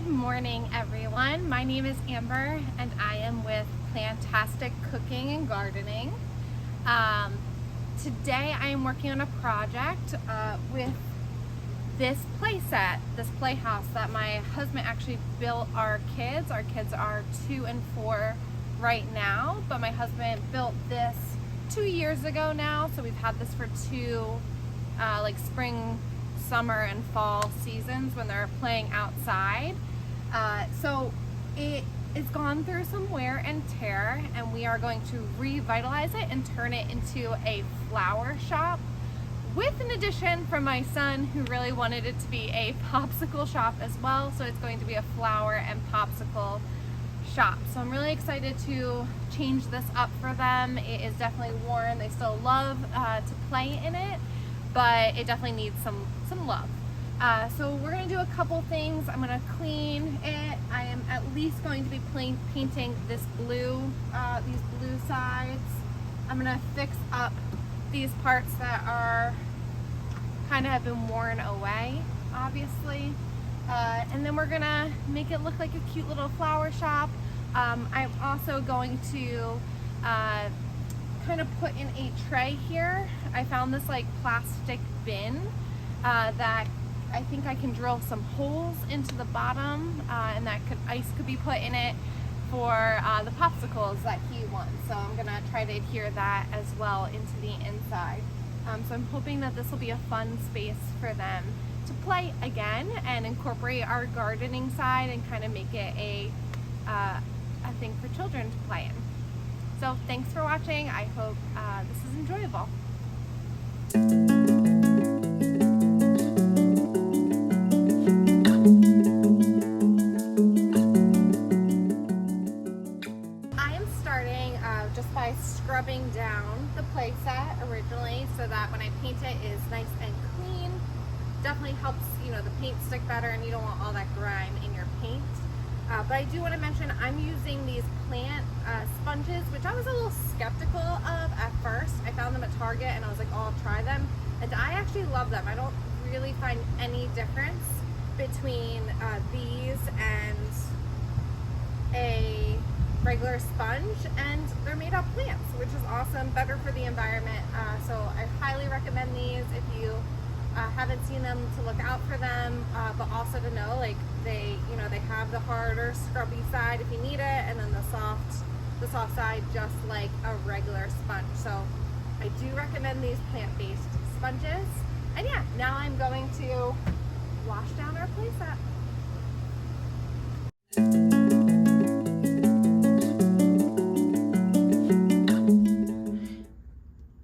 morning, everyone. My name is Amber and I am with Plantastic Cooking and Gardening. Today I am working on a project with this playset, this playhouse that my husband actually built our kids. Our kids are 2 and 4 right now, but my husband built this 2 years ago now, so we've had this for two like spring, summer, and fall seasons when they're playing outside. So it's gone through some wear and tear, and we are going to revitalize it and turn it into a flower shop, with an addition from my son who really wanted it to be a popsicle shop as well. So it's going to be a flower and popsicle shop. So I'm really excited to change this up for them. It is definitely worn. They still love to play in it, but it definitely needs some love. So we're going to do a couple things. I'm going to clean it. I am at least going to be painting this blue, these blue sides. I'm going to fix up these parts that are kind of have been worn away, obviously. And then we're going to make it look like a cute little flower shop. I'm also going to kind of put in a tray here. I found this like plastic bin that I think I can drill some holes into the bottom, and that ice could be put in it for the popsicles that he wants. So I'm gonna try to adhere that as well into the inside. So I'm hoping that this will be a fun space for them to play again and incorporate our gardening side and kind of make it a thing for children to play in. So thanks for watching. I hope this is enjoyable. Just by scrubbing down the playset originally, so that when I paint it is nice and clean. Definitely helps, you know, the paint stick better, and you don't want all that grime in your paint. But I do want to mention I'm using these plant sponges, which I was a little skeptical of at first. I found them at Target and I was like, oh, I'll try them, and I actually love them. I don't really find any difference between these and a regular sponge, and they're made of plants, which is awesome, better for the environment. So I highly recommend these if you haven't seen them, to look out for them, but also to know, like, they have the harder scrubby side if you need it, and then the soft side just like a regular sponge. So I do recommend these plant-based sponges. And yeah, now I'm going to wash down our playset.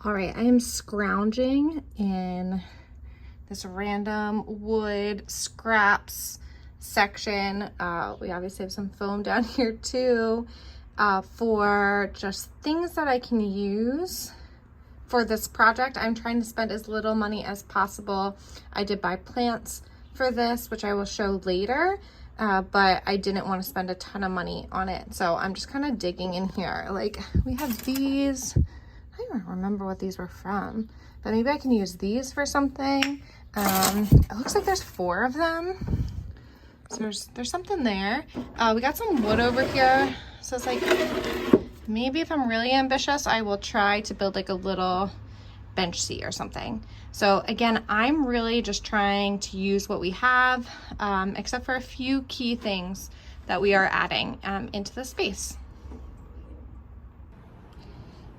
All right, I am scrounging in this random wood scraps section. We obviously have some foam down here too, for just things that I can use for this project. I'm trying to spend as little money as possible. I did buy plants for this, which I will show later, but I didn't want to spend a ton of money on it. So I'm just kind of digging in here. Like, we have these. I don't even remember what these were from, but maybe I can use these for something. It looks like there's 4 of them. So there's something there. We got some wood over here. So it's like, maybe if I'm really ambitious, I will try to build like a little bench seat or something. So again, I'm really just trying to use what we have, except for a few key things that we are adding into the space.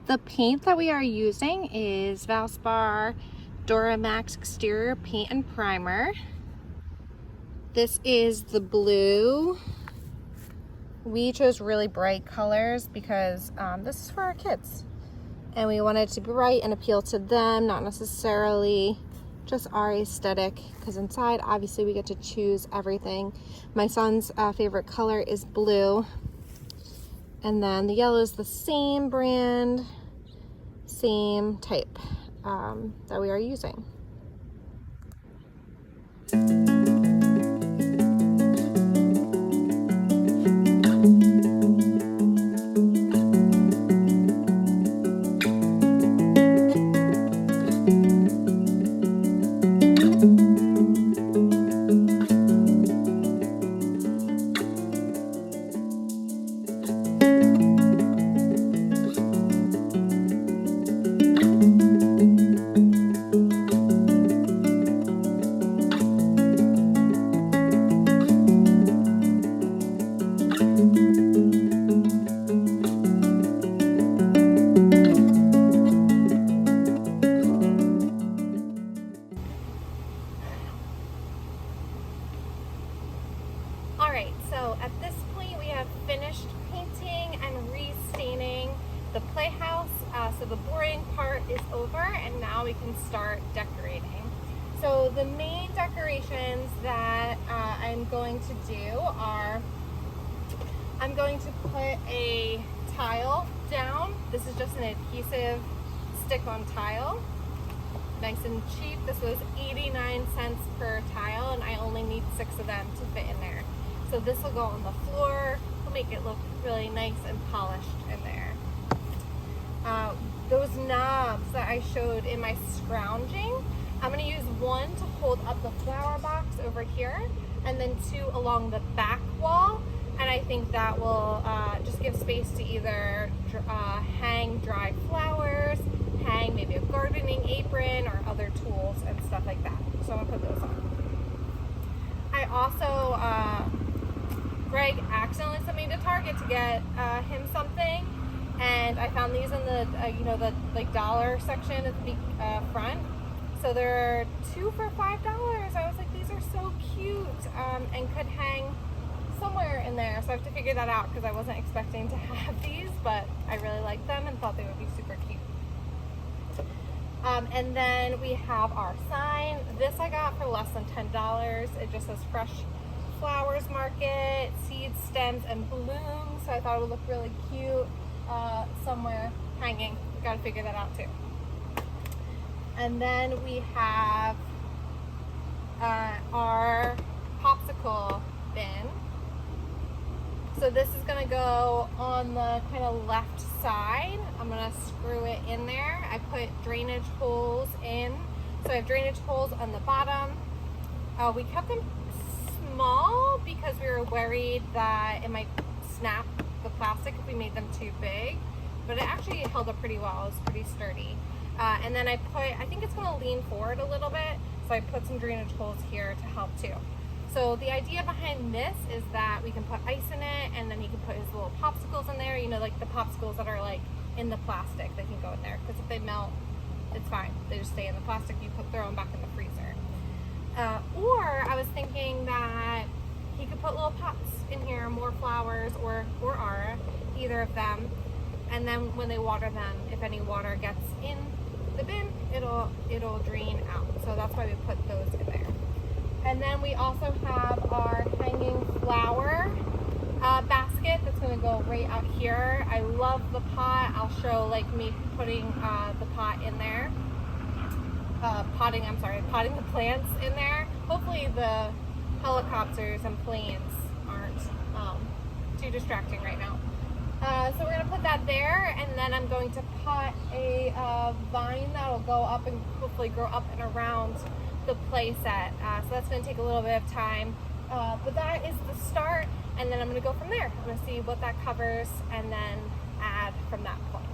The paint that we are using is Valspar Duramax Exterior Paint and Primer. This is the blue. We chose really bright colors because this is for our kids. And we wanted it to be bright and appeal to them, not necessarily just our aesthetic, because inside, obviously, we get to choose everything. My son's favorite color is blue. And then the yellow is the same brand, same type that we are using. Alright, so at this point we have finished painting and restaining the playhouse. So the boring part is over and now we can start decorating. So the main decorations that I'm going to do are, I'm going to put a tile down. This is just an adhesive stick-on tile. Nice and cheap. This was 89 cents per tile and I only need 6 of them to fit in there. So this will go on the floor, will make it look really nice and polished in there. Those knobs that I showed in my scrounging, I'm going to use one to hold up the flower box over here and then 2 along the back wall, and I think that will just give space to either hang dried flowers, hang maybe a gardening apron or other tools and stuff like that. So I'm going to put those on. I also, Greg accidentally sent me to Target to get him something, and I found these in the the like dollar section at the front. So they're 2 for $5. I was like, these are so cute, and could hang somewhere in there. So I have to figure that out because I wasn't expecting to have these, but I really liked them and thought they would be super cute. And then we have our sign. This I got for less than $10. It just says Fresh Flowers Market, seeds, stems, and blooms. So I thought it would look really cute somewhere hanging. We got to figure that out too. And then we have our popsicle bin. So this is going to go on the kind of left side. I'm going to screw it in there. I put drainage holes in. So I have drainage holes on the bottom. We kept them small because we were worried that it might snap the plastic if we made them too big. But it actually held up pretty well. It was pretty sturdy. And then I think it's going to lean forward a little bit. So I put some drainage holes here to help too. So the idea behind this is that we can put ice in it, and then he can put his little popsicles in there, like the popsicles that are like in the plastic, they can go in there, because if they melt, it's fine. They just stay in the plastic, you throw them back in the freezer. Or I was thinking that he could put little pots in here, more flowers or Ara, either of them, and then when they water them, if any water gets in the bin, it'll drain out. So that's why we put those in there. And then we also have our hanging flower basket that's going to go right out here. I love the pot. I'll show like me putting the pot in there. Potting the plants in there. Hopefully the helicopters and planes aren't too distracting right now. So we're going to put that there, and then I'm going to pot a vine that'll go up and hopefully grow up and around the play set. So that's going to take a little bit of time, but that is the start, and then I'm going to go from there. I'm going to see what that covers and then add from that point.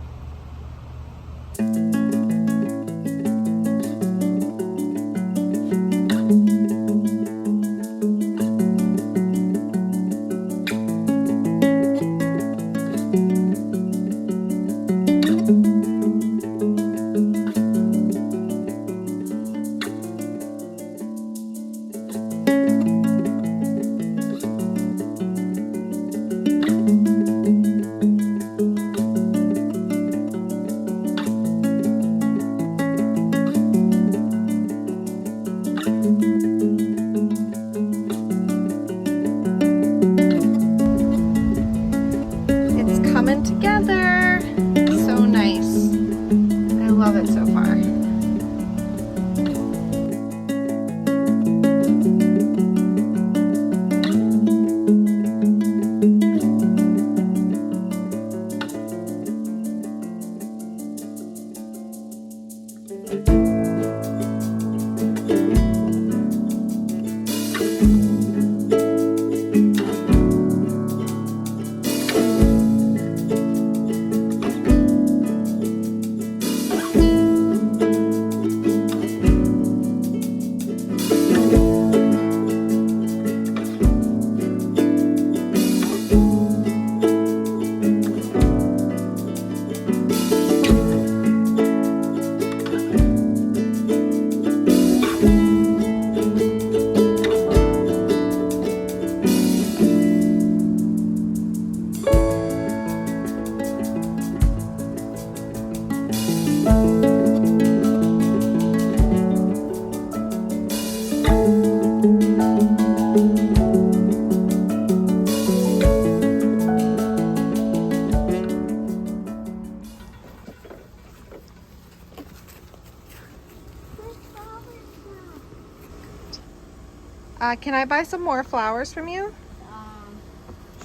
Can I buy some more flowers from you?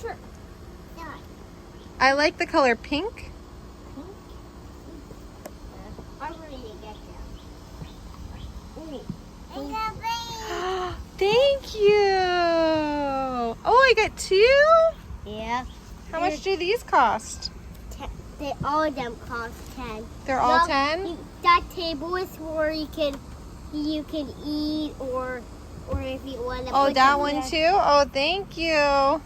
Sure. Yeah. I like the color pink. I'm ready to get them. Thank you. Oh, I got 2? Yeah. How much do these cost? All of them cost 10. They're all 10? That table is where you can eat or if you want to. Oh, put that them one there. too? Oh, thank you.